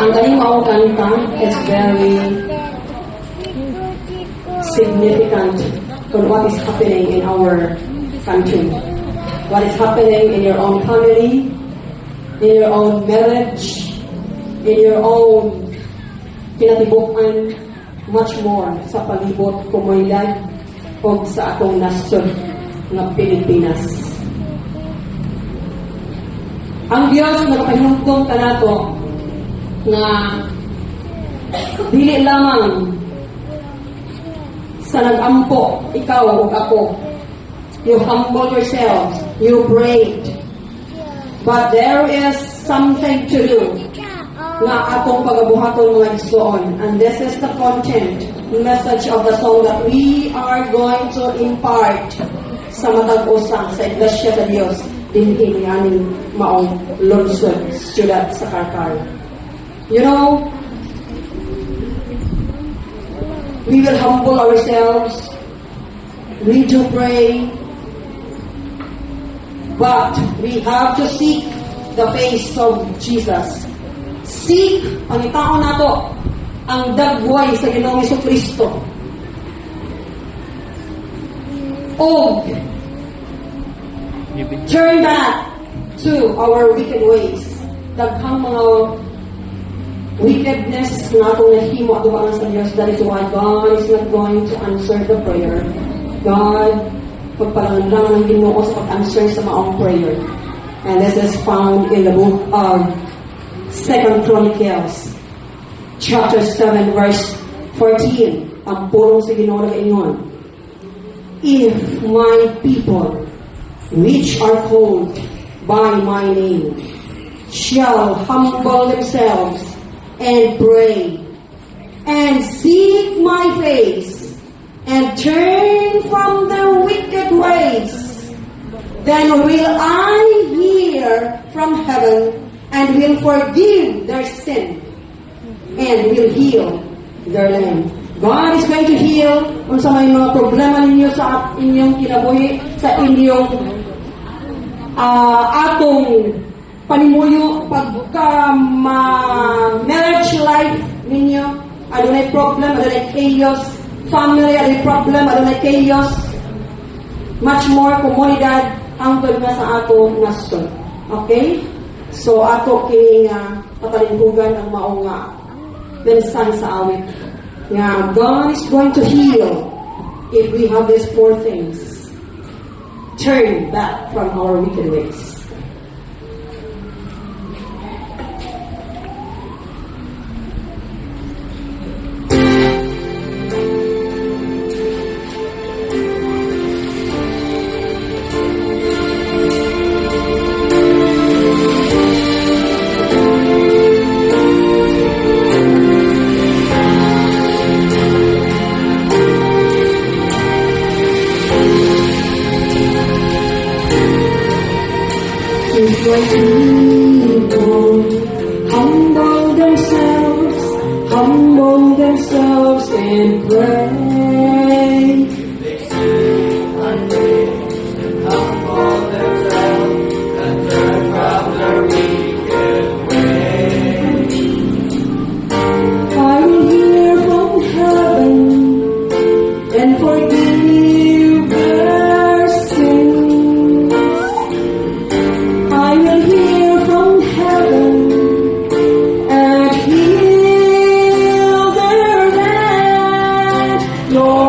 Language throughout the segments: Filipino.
Ang kaning maong kanta is very significant to what is happening in our country. What is happening in your own family, in your own marriage, in your own kinatibukan, much more sa palibot komunidad o sa atong nasod ng Pilipinas. Ang Diyos nagpahinugtong kanato na dili lamang sa nag-ampo, ikaw o ako. You humble yourselves, you prayed. But there is something to do na atong pagabuhaton mga igsoon. And this is the content, message of the song that we are going to impart sa matag-usang sa Iglesia sa Dios dinhi aning maong lungsod siyudad sa Karkar. You know, we will humble ourselves, we do pray, but we have to seek the face of Jesus. Seek, pangitaon nato, ang dagway sa Ginoong Jesucristo. O turn back to our wicked ways. Daghang mga wickedness na atong nahimo at tumangan sa Diyos. That is why God is not going to answer the prayer. God, pagpalangan ng Ginoo sa pag-answer sa maong prayer. And this is found in the book of 2 Chronicles, chapter 7, verse 14. Ang pulong sa Ginoo na ingon. If my people, which are called by my name, shall humble themselves and pray, and seek my face, and turn from their wicked ways, then will I hear from heaven, and will forgive their sin, and will heal their land. God is going to heal kung sa may mga problema ninyo sa inyong kinabuhi, sa inyong atong panimuyo, pagka marriage life ninyo, adunay problem, adunay chaos, family, adunay problem, adunay chaos, much more komunidad, hangtod na sa ato nasod. Okay? So, ato kini nga patalingkugan ang maong mensahe sa awit. Yeah, God is going to heal if we have these four things. Turn back from our wicked ways. Humble themselves and pray. Humble themselves and turn from their wicked ways. I will hear from heaven and forgive their sins. I will hear from heaven and heal their land. Lord,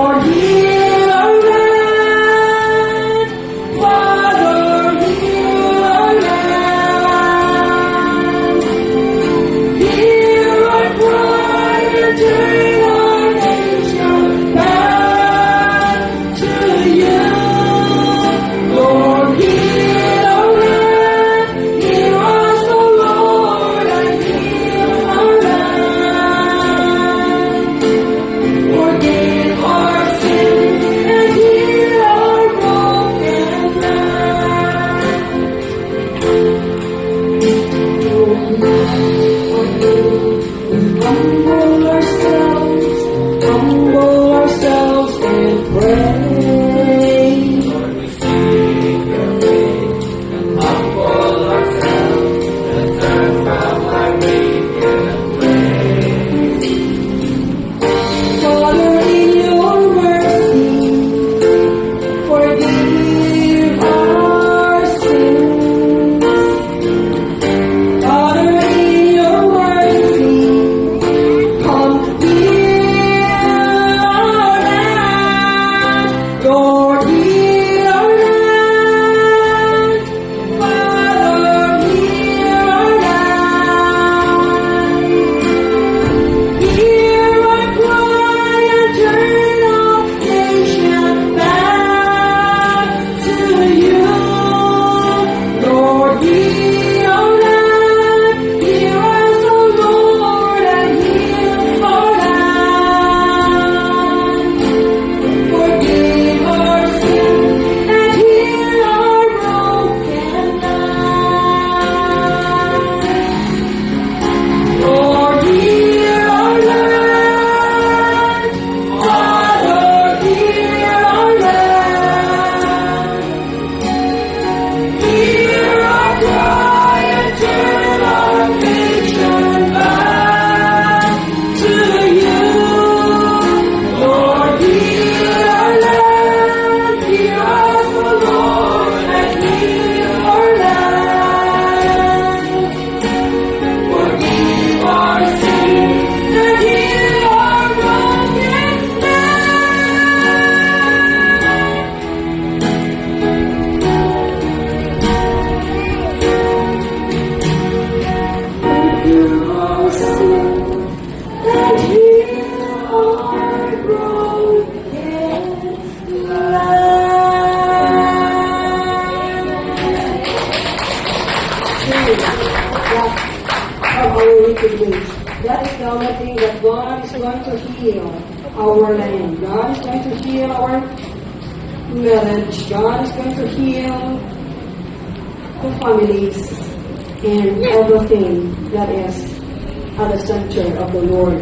our wicked ways. That is the only thing that God is going to heal our land. God is going to heal our marriage. God is going to heal the families and everything that is at the center of the Lord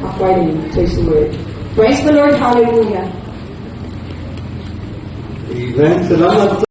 according to His word. Praise the Lord. Hallelujah. Amen. Salamat.